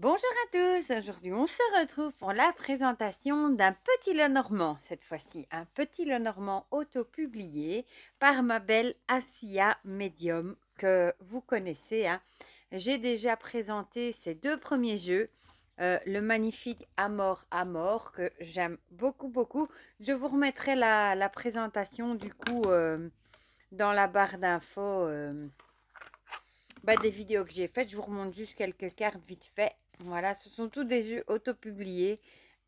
Bonjour à tous, aujourd'hui on se retrouve pour la présentation d'un petit Lenormand cette fois-ci, un petit Lenormand auto-publié par ma belle Assia Medium que vous connaissez, hein. J'ai déjà présenté ces deux premiers jeux, le magnifique Amor Amor que j'aime beaucoup beaucoup. Je vous remettrai la présentation du coup dans la barre d'infos. Des vidéos que j'ai faites. Je vous remonte juste quelques cartes vite fait. Voilà, ce sont tous des jeux auto-publiés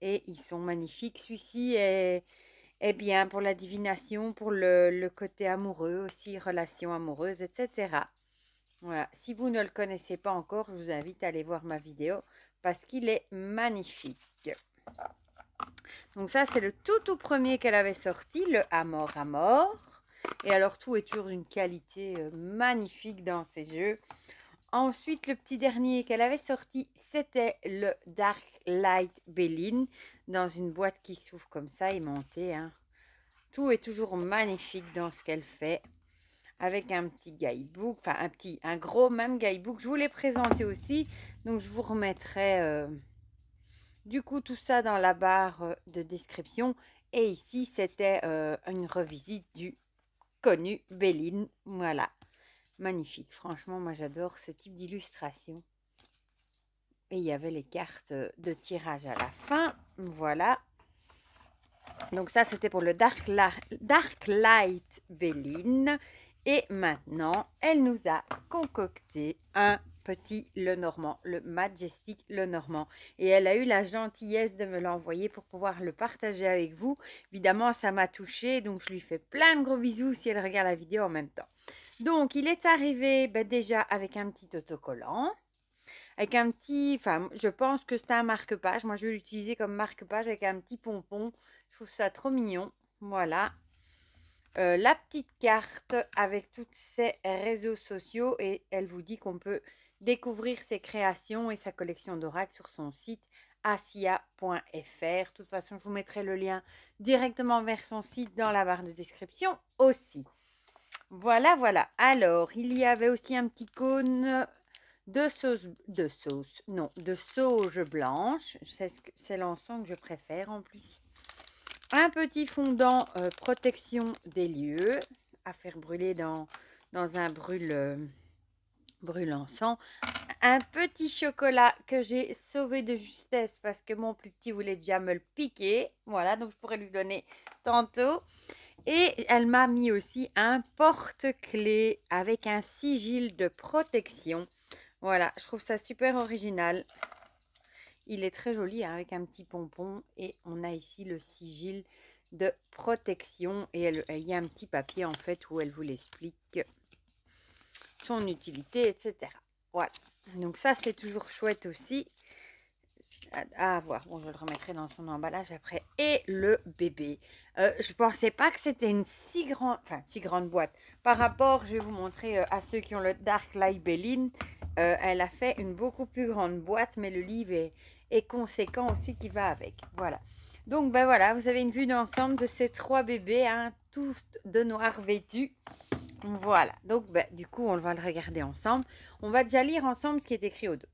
et ils sont magnifiques. Celui-ci est bien pour la divination, pour le côté amoureux aussi, relations amoureuses, etc. Voilà, si vous ne le connaissez pas encore, je vous invite à aller voir ma vidéo parce qu'il est magnifique. Donc ça, c'est le tout premier qu'elle avait sorti, le Amor Amor. Et alors, tout est toujours d'une qualité magnifique dans ces jeux. Ensuite, le petit dernier qu'elle avait sorti, c'était le Dark Light Béline, dans une boîte qui s'ouvre comme ça, aimantée, hein. Tout est toujours magnifique dans ce qu'elle fait, avec un petit guidebook, enfin un gros même guidebook. Je vous l'ai présenté aussi, donc je vous remettrai du coup tout ça dans la barre de description. Et ici, c'était une revisite du connu Béline, voilà. Magnifique, franchement, moi j'adore ce type d'illustration. Et il y avait les cartes de tirage à la fin. Voilà. Donc ça, c'était pour le Dark Light Béline. Et maintenant, elle nous a concocté un petit Lenormand, le Majestic Lenormand. Et elle a eu la gentillesse de me l'envoyer pour pouvoir le partager avec vous. Évidemment, ça m'a touchée, donc je lui fais plein de gros bisous si elle regarde la vidéo en même temps. Donc, il est arrivé déjà avec un petit autocollant. Avec un petit, enfin, je pense que c'est un marque-page. Moi, je vais l'utiliser comme marque-page avec un petit pompon. Je trouve ça trop mignon. Voilà. La petite carte avec tous ses réseaux sociaux et elle vous dit qu'on peut découvrir ses créations et sa collection d'oracles sur son site assia.fr. De toute façon, je vous mettrai le lien directement vers son site dans la barre de description aussi. Voilà, voilà. Alors, il y avait aussi un petit cône de sauge blanche. C'est l'encens que je préfère en plus. Un petit fondant protection des lieux à faire brûler dans un brûle-encens. Un petit chocolat que j'ai sauvé de justesse parce que mon plus petit voulait déjà me le piquer. Voilà, donc je pourrais lui donner tantôt. Et elle m'a mis aussi un porte-clés avec un sigil de protection. Voilà, je trouve ça super original. Il est très joli hein, avec un petit pompon et on a ici le sigil de protection et il y a un petit papier en fait où elle vous l'explique, son utilité, etc. Voilà, donc ça c'est toujours chouette aussi à avoir. Bon, je le remettrai dans son emballage après. Et le bébé. Je pensais pas que c'était une si grande boîte. Par rapport, je vais vous montrer à ceux qui ont le Dark Light Béline. Elle a fait une beaucoup plus grande boîte, mais le livre est conséquent aussi qui va avec. Voilà. Donc, ben voilà, vous avez une vue d'ensemble de ces trois bébés, hein, tous de noir vêtus. Voilà. Donc, ben, du coup, on va le regarder ensemble. On va déjà lire ensemble ce qui est écrit au dos.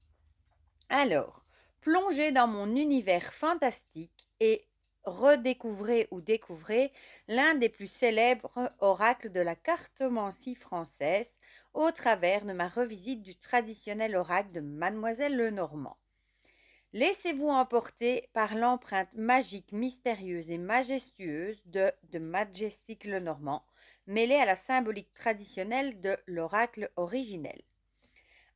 Alors, plongez dans mon univers fantastique et redécouvrez ou découvrez l'un des plus célèbres oracles de la cartomancie française au travers de ma revisite du traditionnel oracle de Mademoiselle Lenormand. Laissez-vous emporter par l'empreinte magique, mystérieuse et majestueuse de Majestic Lenormand, mêlée à la symbolique traditionnelle de l'oracle originel.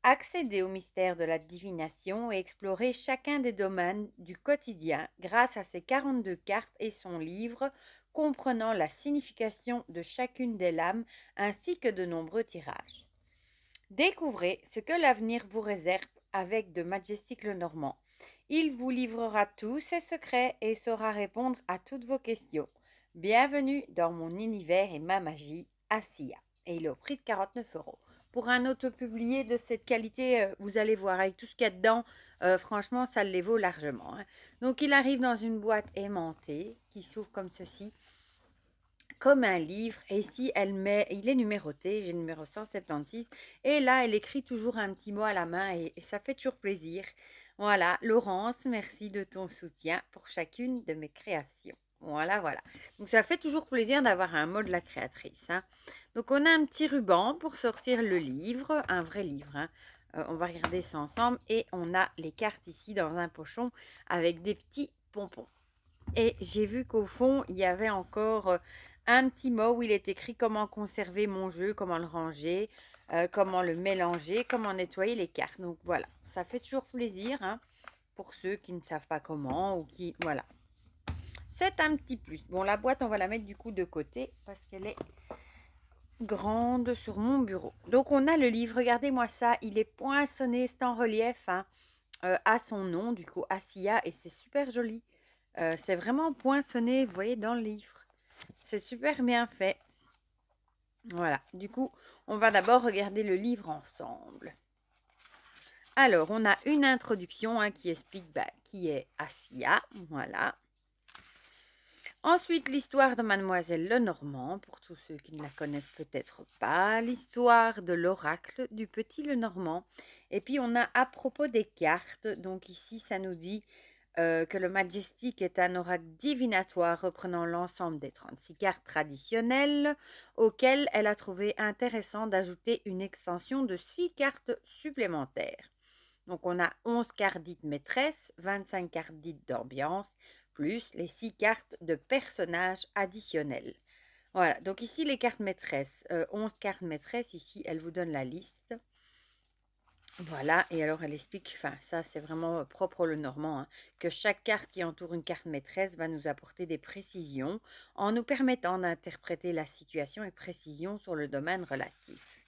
Accéder au mystère de la divination et explorer chacun des domaines du quotidien grâce à ses 42 cartes et son livre comprenant la signification de chacune des lames ainsi que de nombreux tirages. Découvrez ce que l'avenir vous réserve avec de Majestic Lenormand. Il vous livrera tous ses secrets et saura répondre à toutes vos questions. Bienvenue dans mon univers et ma magie, Assia. Et il est au prix de 49 €. Pour un auto-publié de cette qualité, vous allez voir, avec tout ce qu'il y a dedans, franchement, ça les vaut largement, hein. Donc, il arrive dans une boîte aimantée qui s'ouvre comme ceci. comme un livre. Et ici, elle met, il est numéroté, j'ai le numéro 176. Et là, elle écrit toujours un petit mot à la main et ça fait toujours plaisir. Voilà, Laurence, merci de ton soutien pour chacune de mes créations. Voilà, voilà. Donc, ça fait toujours plaisir d'avoir un mot de la créatrice, hein. Donc, on a un petit ruban pour sortir le livre, un vrai livre, hein. On va regarder ça ensemble. Et on a les cartes ici dans un pochon avec des petits pompons. Et j'ai vu qu'au fond, il y avait encore un petit mot où il est écrit comment conserver mon jeu, comment le ranger, comment le mélanger, comment nettoyer les cartes. Donc voilà, ça fait toujours plaisir, hein, pour ceux qui ne savent pas comment ou qui... Voilà. C'est un petit plus. Bon, la boîte, on va la mettre du coup de côté parce qu'elle est grande sur mon bureau. Donc on a le livre, regardez-moi ça, il est poinçonné, c'est en relief, hein, à son nom, du coup, Assia, et c'est super joli. C'est vraiment poinçonné, vous voyez, dans le livre. C'est super bien fait. Voilà, du coup, on va d'abord regarder le livre ensemble. Alors, on a une introduction, hein, qui explique qui est Assia. Voilà. Ensuite, l'histoire de Mademoiselle Lenormand, pour tous ceux qui ne la connaissent peut-être pas. L'histoire de l'oracle du petit Lenormand. Et puis, on a à propos des cartes. Donc ici, ça nous dit que le Majestic est un oracle divinatoire reprenant l'ensemble des 36 cartes traditionnelles, auxquelles elle a trouvé intéressant d'ajouter une extension de 6 cartes supplémentaires. Donc, on a 11 cartes dites maîtresses, 25 cartes dites d'ambiance, plus les 6 cartes de personnages additionnels. Voilà, donc ici les cartes maîtresses, 11 cartes maîtresses, ici elle vous donne la liste. Voilà, et alors elle explique, enfin ça c'est vraiment propre au Lenormand, hein, que chaque carte qui entoure une carte maîtresse va nous apporter des précisions en nous permettant d'interpréter la situation et précision sur le domaine relatif.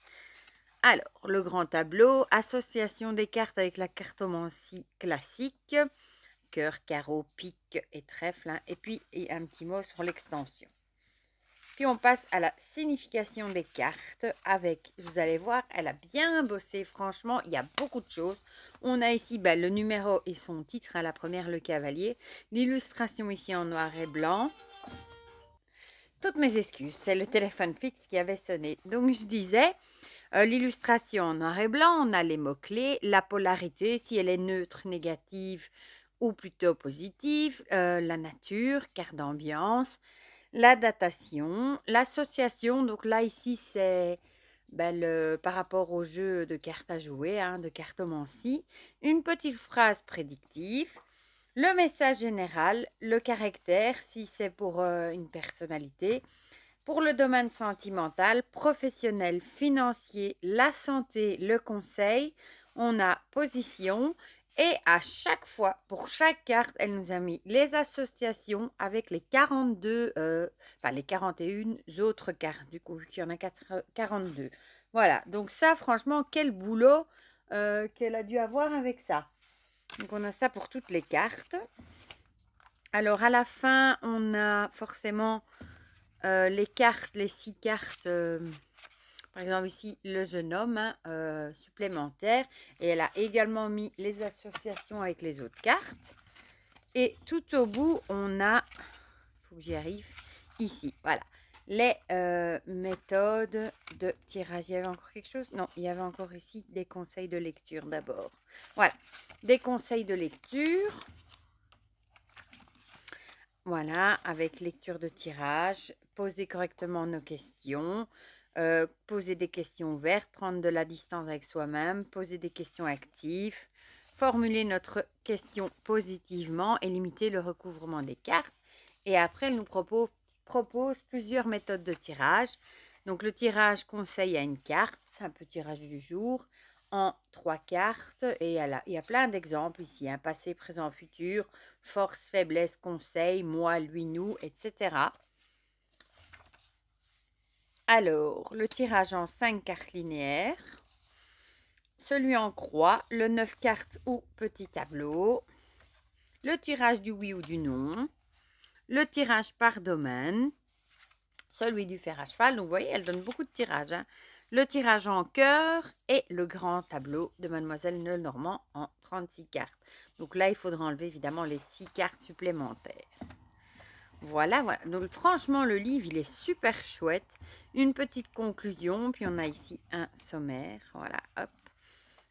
Alors, le grand tableau, association des cartes avec la cartomancie classique, cœur, carreau, pique et trèfle, hein, et puis un petit mot sur l'extension. Puis on passe à la signification des cartes avec, vous allez voir, elle a bien bossé, franchement, il y a beaucoup de choses. On a ici le numéro et son titre, à la première, le cavalier. L'illustration ici en noir et blanc. Toutes mes excuses, c'est le téléphone fixe qui avait sonné. Donc je disais, l'illustration en noir et blanc, on a les mots-clés, la polarité, si elle est neutre, négative ou plutôt positive, la nature, carte d'ambiance, la datation, l'association, donc là ici c'est par rapport au jeu de cartes à jouer, hein, de cartomancie, une petite phrase prédictive, le message général, le caractère si c'est pour une personnalité, pour le domaine sentimental, professionnel, financier, la santé, le conseil, on a position. Et à chaque fois, pour chaque carte, elle nous a mis les associations avec les 42, les 41 autres cartes, du coup, vu qu'il y en a 42. Voilà, donc ça, franchement, quel boulot qu'elle a dû avoir avec ça. Donc, on a ça pour toutes les cartes. Alors, à la fin, on a forcément les cartes, les 6 cartes... par exemple, ici, le jeune homme, hein, supplémentaire. Et elle a également mis les associations avec les autres cartes. Et tout au bout, on a... Il faut que j'y arrive. Ici, voilà. Les méthodes de tirage. Il y avait encore quelque chose? Non, il y avait encore ici des conseils de lecture d'abord. Voilà. Des conseils de lecture. Voilà, avec lecture de tirage. Poser correctement nos questions. Poser des questions ouvertes, prendre de la distance avec soi-même, poser des questions actives, formuler notre question positivement et limiter le recouvrement des cartes. Et après, elle nous propose plusieurs méthodes de tirage. Donc, le tirage conseil à une carte, c'est un peu tirage du jour, en 3 cartes. Et il y a plein d'exemples ici, hein, passé, présent, futur, force, faiblesse, conseil, moi, lui, nous, etc. Alors, le tirage en 5 cartes linéaires, celui en croix, le 9 cartes ou petit tableau, le tirage du oui ou du non, le tirage par domaine, celui du fer à cheval, donc vous voyez, elle donne beaucoup de tirages, hein, le tirage en cœur et le grand tableau de Mademoiselle Lenormand en 36 cartes. Donc là, il faudra enlever évidemment les 6 cartes supplémentaires. Voilà, voilà. Donc franchement, le livre, il est super chouette. Une petite conclusion, puis on a ici un sommaire. Voilà, hop,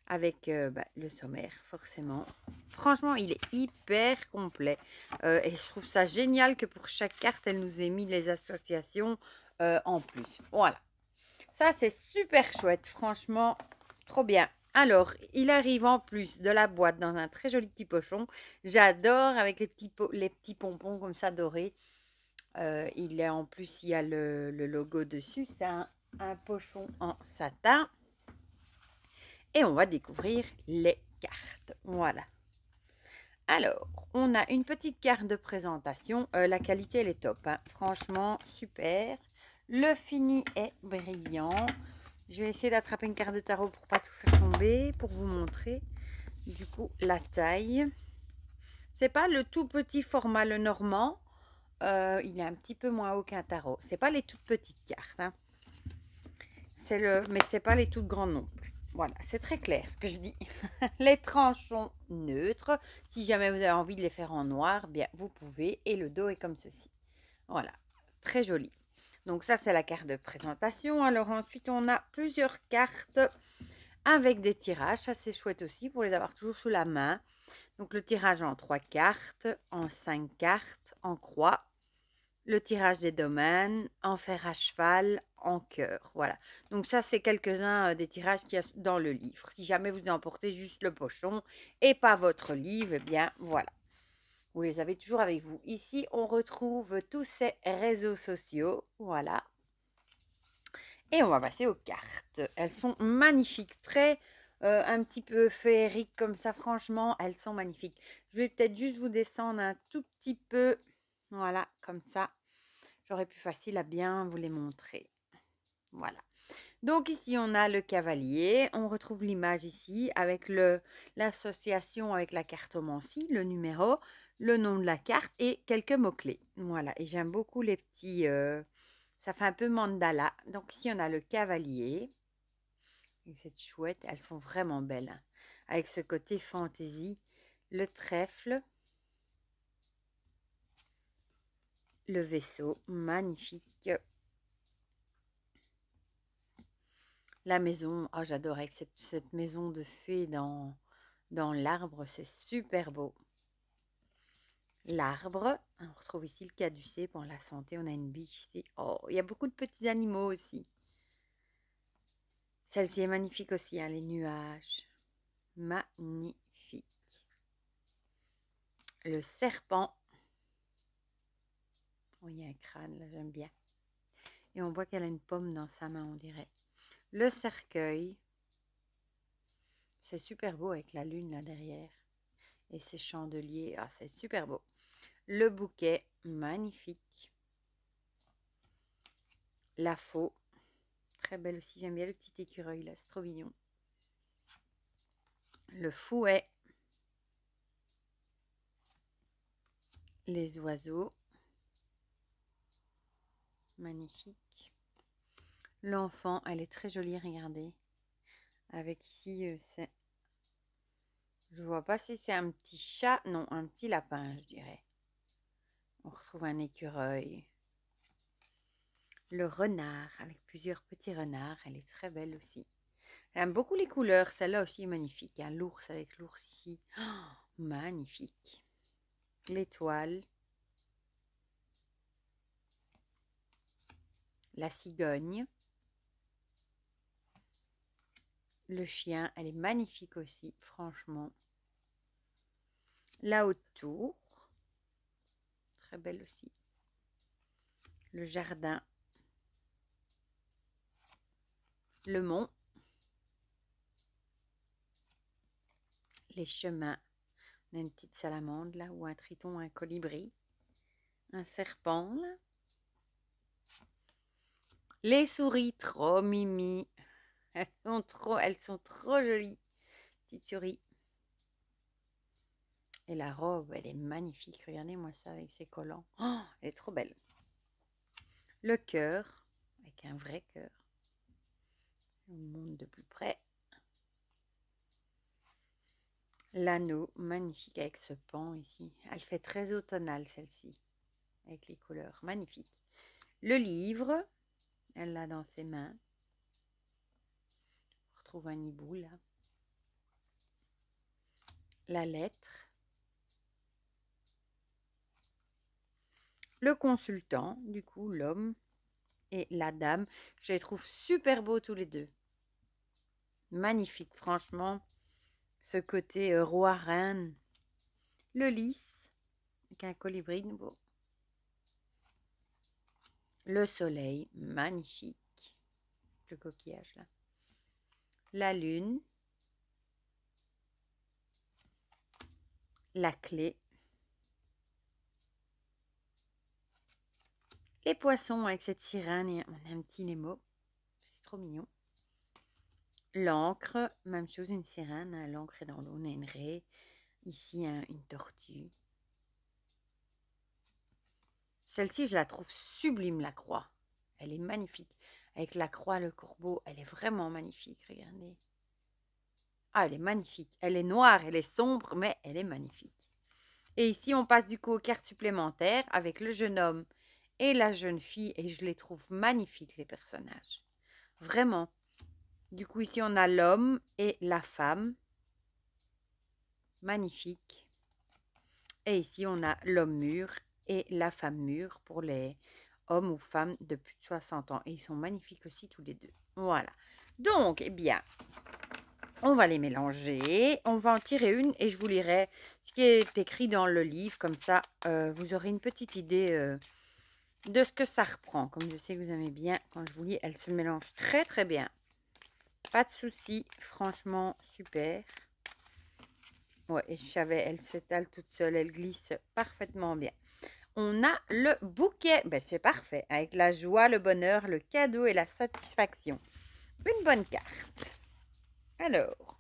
avec le sommaire, forcément. Franchement, il est hyper complet. Et je trouve ça génial que pour chaque carte, elle nous ait mis les associations en plus. Voilà. Ça, c'est super chouette. Franchement, trop bien. Alors, il arrive en plus de la boîte dans un très joli petit pochon. J'adore avec les petits pompons comme ça dorés. Il est en plus, il y a le logo dessus. C'est un pochon en satin. Et on va découvrir les cartes. Voilà. Alors, on a une petite carte de présentation. La qualité, elle est top, hein. Franchement, super. Le fini est brillant. Je vais essayer d'attraper une carte de tarot pour pas tout faire tomber, pour vous montrer. Du coup, la taille. C'est pas le tout petit format, le normand. Il est un petit peu moins haut qu'un tarot. C'est pas les toutes petites cartes, hein. Mais c'est pas les toutes grandes non plus. Voilà, c'est très clair ce que je dis. Les tranches sont neutres. Si jamais vous avez envie de les faire en noir, bien vous pouvez. Et le dos est comme ceci. Voilà, très joli. Donc ça, c'est la carte de présentation. Alors ensuite, on a plusieurs cartes avec des tirages. Ça, c'est chouette aussi pour les avoir toujours sous la main. Donc le tirage en 3 cartes, en 5 cartes, en croix. Le tirage des domaines, en fer à cheval, en cœur. Voilà. Donc ça, c'est quelques-uns des tirages qu'il y a dans le livre. Si jamais vous emportez juste le pochon et pas votre livre, eh bien voilà. Vous les avez toujours avec vous. Ici, on retrouve tous ces réseaux sociaux. Voilà. Et on va passer aux cartes. Elles sont magnifiques, très un petit peu féeriques comme ça. Franchement, elles sont magnifiques. Je vais peut-être juste vous descendre un tout petit peu. Voilà, comme ça. J'aurais pu facile à bien vous les montrer. Voilà. Donc ici, on a le cavalier. On retrouve l'image ici avec l'association avec la cartomancie, le numéro, le nom de la carte et quelques mots-clés. Voilà. Et j'aime beaucoup les petits... ça fait un peu mandala. Donc ici, on a le cavalier. Et cette chouette, elles sont vraiment belles, hein. Avec ce côté fantaisie. Le trèfle. Le vaisseau, magnifique. La maison, oh, j'adore avec cette maison de fées dans l'arbre, c'est super beau. L'arbre, on retrouve ici le caducée pour la santé, on a une biche ici. Oh, il y a beaucoup de petits animaux aussi. Celle-ci est magnifique aussi, hein, les nuages. Magnifique. Le serpent. Oh, il y a un crâne, là, j'aime bien. Et on voit qu'elle a une pomme dans sa main, on dirait. Le cercueil. C'est super beau avec la lune là derrière. Et ces chandeliers, ah, c'est super beau. Le bouquet, magnifique. La faux, très belle aussi. J'aime bien le petit écureuil là, c'est trop mignon. Le fouet. Les oiseaux. Magnifique. L'enfant, elle est très jolie, regardez. Avec ici, c'est... Je vois pas si c'est un petit chat. Non, un petit lapin, je dirais. On retrouve un écureuil. Le renard, avec plusieurs petits renards. Elle est très belle aussi. J'aime beaucoup les couleurs. Celle-là aussi est magnifique, hein. L'ours avec l'ours ici. Oh, magnifique. L'étoile. La cigogne. Le chien, elle est magnifique aussi, franchement. La haute tour. Très belle aussi. Le jardin. Le mont. Les chemins. On a une petite salamandre là, ou un triton, un colibri. Un serpent là. Les souris, trop mimi. Elles sont trop jolies. Petites souris. Et la robe, elle est magnifique. Regardez-moi ça avec ses collants. Oh, elle est trop belle. Le cœur, avec un vrai cœur. On monte de plus près. L'anneau, magnifique avec ce pan ici. Elle fait très automnale celle-ci. avec les couleurs magnifiques. Le livre, elle l'a dans ses mains. On retrouve un hibou là. La lettre. Le consultant, du coup, l'homme et la dame. Je les trouve super beaux tous les deux. Magnifique, franchement. Ce côté roi-reine. Le lys, avec un colibri nouveau. Le soleil, magnifique. Le coquillage là. La lune. La clé. Les poissons avec cette sirène et on a un petit Nemo. C'est trop mignon. L'encre, même chose, une sirène. Hein, l'encre est dans l'eau, on a une raie. Ici, une tortue. Celle-ci, je la trouve sublime, la croix. Elle est magnifique. Avec la croix, le corbeau, elle est vraiment magnifique. Regardez. Ah, elle est magnifique. Elle est noire, elle est sombre, mais elle est magnifique. Et ici, on passe du coup aux cartes supplémentaires avec le jeune homme et la jeune fille. Et je les trouve magnifiques, les personnages. Vraiment. Du coup, ici, on a l'homme et la femme. Magnifique. Et ici, on a l'homme mûr et la femme mûre pour les hommes ou femmes de plus de 60 ans. Et ils sont magnifiques aussi tous les deux. Voilà. Donc, eh bien, on va les mélanger. On va en tirer une et je vous lirai ce qui est écrit dans le livre. Comme ça, vous aurez une petite idée de ce que ça reprend. Comme je sais que vous aimez bien, quand je vous lis, elle se mélange très très bien. Pas de souci, franchement, super. Ouais, et je savais, elle s'étale toute seule, elle glisse parfaitement bien. On a le bouquet, ben, c'est parfait, avec la joie, le bonheur, le cadeau et la satisfaction. Une bonne carte. Alors,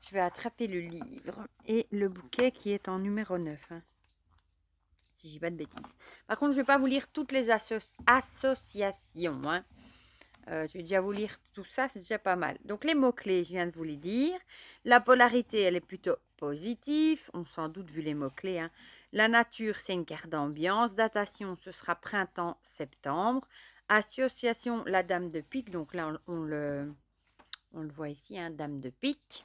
je vais attraper le livre et le bouquet qui est en numéro 9. Hein, si je dis pas de bêtises. Par contre, je ne vais pas vous lire toutes les associations. Hein. Je vais déjà vous lire tout ça, c'est déjà pas mal. Donc, les mots-clés, je viens de vous les dire. La polarité, elle est plutôt positive. On s'en doute vu les mots-clés. Hein. La nature, c'est une carte d'ambiance. Datation, ce sera printemps-septembre. Association, la dame de pique. Donc là, on le voit ici, hein, dame de pique.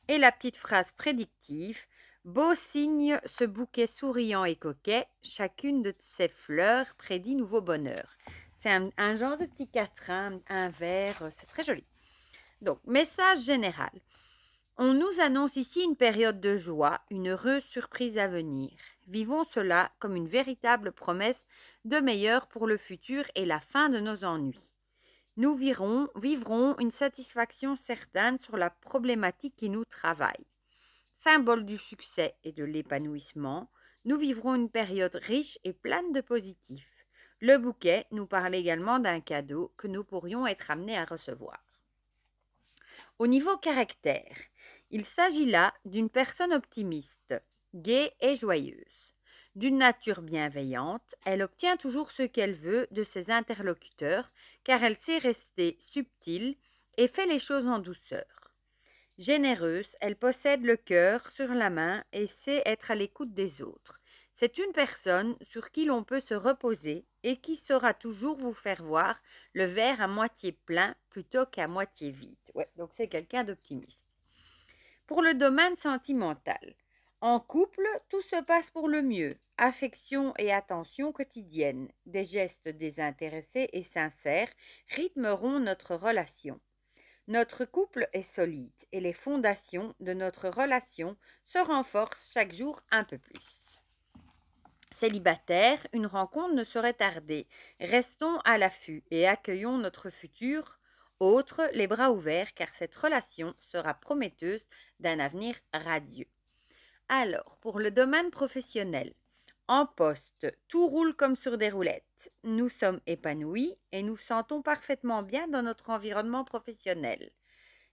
Et la petite phrase prédictive. Beau signe, ce bouquet souriant et coquet. Chacune de ces fleurs prédit nouveau bonheur. C'est un genre de petit quatrain, un vert, c'est très joli. Donc, message général. On nous annonce ici une période de joie, une heureuse surprise à venir. Vivons cela comme une véritable promesse de meilleur pour le futur et la fin de nos ennuis. Nous vivrons une satisfaction certaine sur la problématique qui nous travaille. Symbole du succès et de l'épanouissement, nous vivrons une période riche et pleine de positifs. Le bouquet nous parle également d'un cadeau que nous pourrions être amenés à recevoir. Au niveau caractère, il s'agit là d'une personne optimiste, gaie et joyeuse. D'une nature bienveillante, elle obtient toujours ce qu'elle veut de ses interlocuteurs car elle sait rester subtile et fait les choses en douceur. Généreuse, elle possède le cœur sur la main et sait être à l'écoute des autres. C'est une personne sur qui l'on peut se reposer et qui saura toujours vous faire voir le verre à moitié plein plutôt qu'à moitié vide. Ouais, donc c'est quelqu'un d'optimiste. Pour le domaine sentimental, en couple, tout se passe pour le mieux. Affection et attention quotidienne, des gestes désintéressés et sincères rythmeront notre relation. Notre couple est solide et les fondations de notre relation se renforcent chaque jour un peu plus. Célibataire, une rencontre ne saurait tarder. Restons à l'affût et accueillons notre futur autre les bras ouverts car cette relation sera prometteuse d'un avenir radieux. Alors, pour le domaine professionnel, en poste, tout roule comme sur des roulettes. Nous sommes épanouis et nous sentons parfaitement bien dans notre environnement professionnel.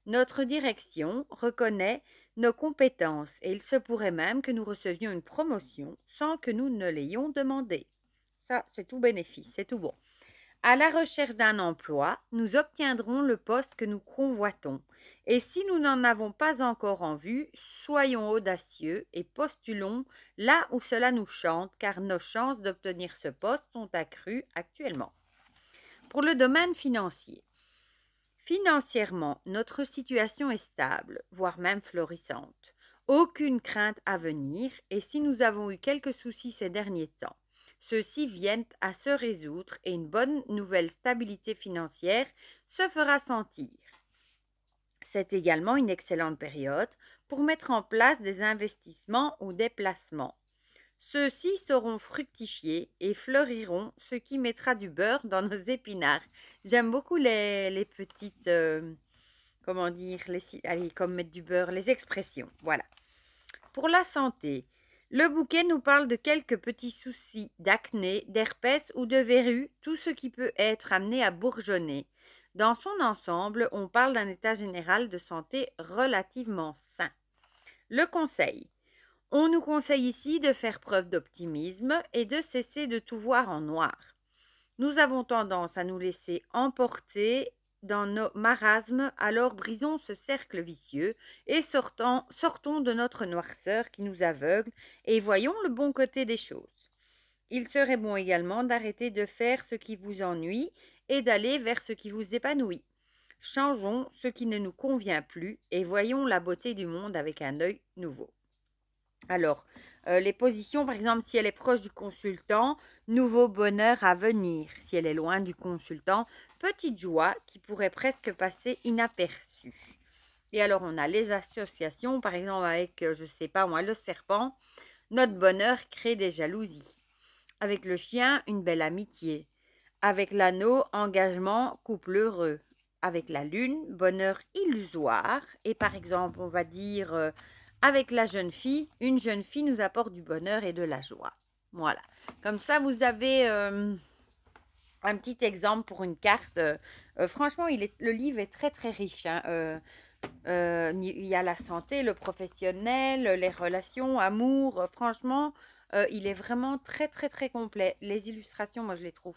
Notre direction reconnaît nos compétences et il se pourrait même que nous recevions une promotion sans que nous ne l'ayons demandé. Ça, c'est tout bénéfice, c'est tout bon. À la recherche d'un emploi, nous obtiendrons le poste que nous convoitons. Et si nous n'en avons pas encore en vue, soyons audacieux et postulons là où cela nous chante, car nos chances d'obtenir ce poste sont accrues actuellement. Pour le domaine financier. Financièrement, notre situation est stable, voire même florissante. Aucune crainte à venir, et si nous avons eu quelques soucis ces derniers temps, ceux-ci viennent à se résoudre et une bonne nouvelle stabilité financière se fera sentir. C'est également une excellente période pour mettre en place des investissements ou des placements. Ceux-ci sauront fructifier et fleuriront, ce qui mettra du beurre dans nos épinards. J'aime beaucoup les petites, comment dire, allez, comme mettre du beurre, les expressions. Voilà. Pour la santé, le bouquet nous parle de quelques petits soucis d'acné, d'herpès ou de verrues, tout ce qui peut être amené à bourgeonner. Dans son ensemble, on parle d'un état général de santé relativement sain. Le conseil. On nous conseille ici de faire preuve d'optimisme et de cesser de tout voir en noir. Nous avons tendance à nous laisser emporter dans nos marasmes, alors brisons ce cercle vicieux et sortons de notre noirceur qui nous aveugle et voyons le bon côté des choses. Il serait bon également d'arrêter de faire ce qui vous ennuie et d'aller vers ce qui vous épanouit. Changeons ce qui ne nous convient plus et voyons la beauté du monde avec un œil nouveau. Alors, les positions, par exemple, si elle est proche du consultant, nouveau bonheur à venir. Si elle est loin du consultant, petite joie qui pourrait presque passer inaperçue. Et alors, on a les associations, par exemple, avec, je ne sais pas moi, le serpent. Notre bonheur crée des jalousies. Avec le chien, une belle amitié. Avec l'anneau, engagement, couple heureux. Avec la lune, bonheur illusoire. Et par exemple, on va dire avec la jeune fille, une jeune fille nous apporte du bonheur et de la joie. Voilà. Comme ça, vous avez un petit exemple pour une carte. Franchement, le livre est très très riche. Hein. Il y a la santé, le professionnel, les relations, amour. Franchement, il est vraiment très très très complet. Les illustrations, moi je les trouve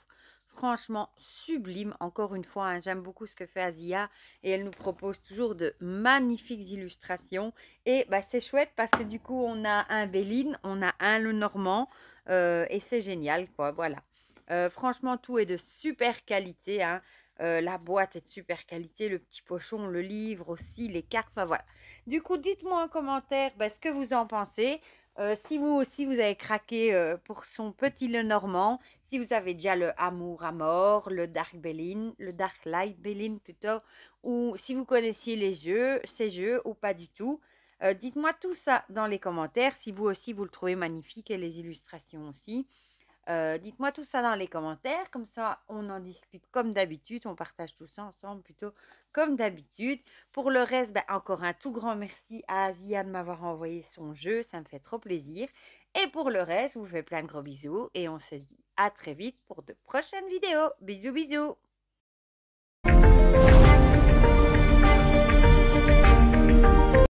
franchement sublimes. Encore une fois, hein, j'aime beaucoup ce que fait Azia et elle nous propose toujours de magnifiques illustrations. Et bah, c'est chouette parce que du coup, on a un Béline, on a un Lenormand et c'est génial quoi. Voilà. Franchement, tout est de super qualité. Hein. La boîte est de super qualité, le petit pochon, le livre aussi, les cartes, enfin voilà. Du coup, dites-moi en commentaire ce que vous en pensez. Si vous aussi vous avez craqué pour son petit Lenormand, si vous avez déjà le Amour à mort, le Dark Béline, le Dark Light Béline plutôt, ou si vous connaissiez ces jeux ou pas du tout. Dites-moi tout ça dans les commentaires, si vous aussi vous le trouvez magnifique et les illustrations aussi. Dites-moi tout ça dans les commentaires, comme ça on en discute comme d'habitude, on partage tout ça ensemble plutôt comme d'habitude. Pour le reste, encore un tout grand merci à Azia de m'avoir envoyé son jeu, ça me fait trop plaisir. Et pour le reste, je vous fais plein de gros bisous et on se dit à très vite pour de prochaines vidéos. Bisous bisous.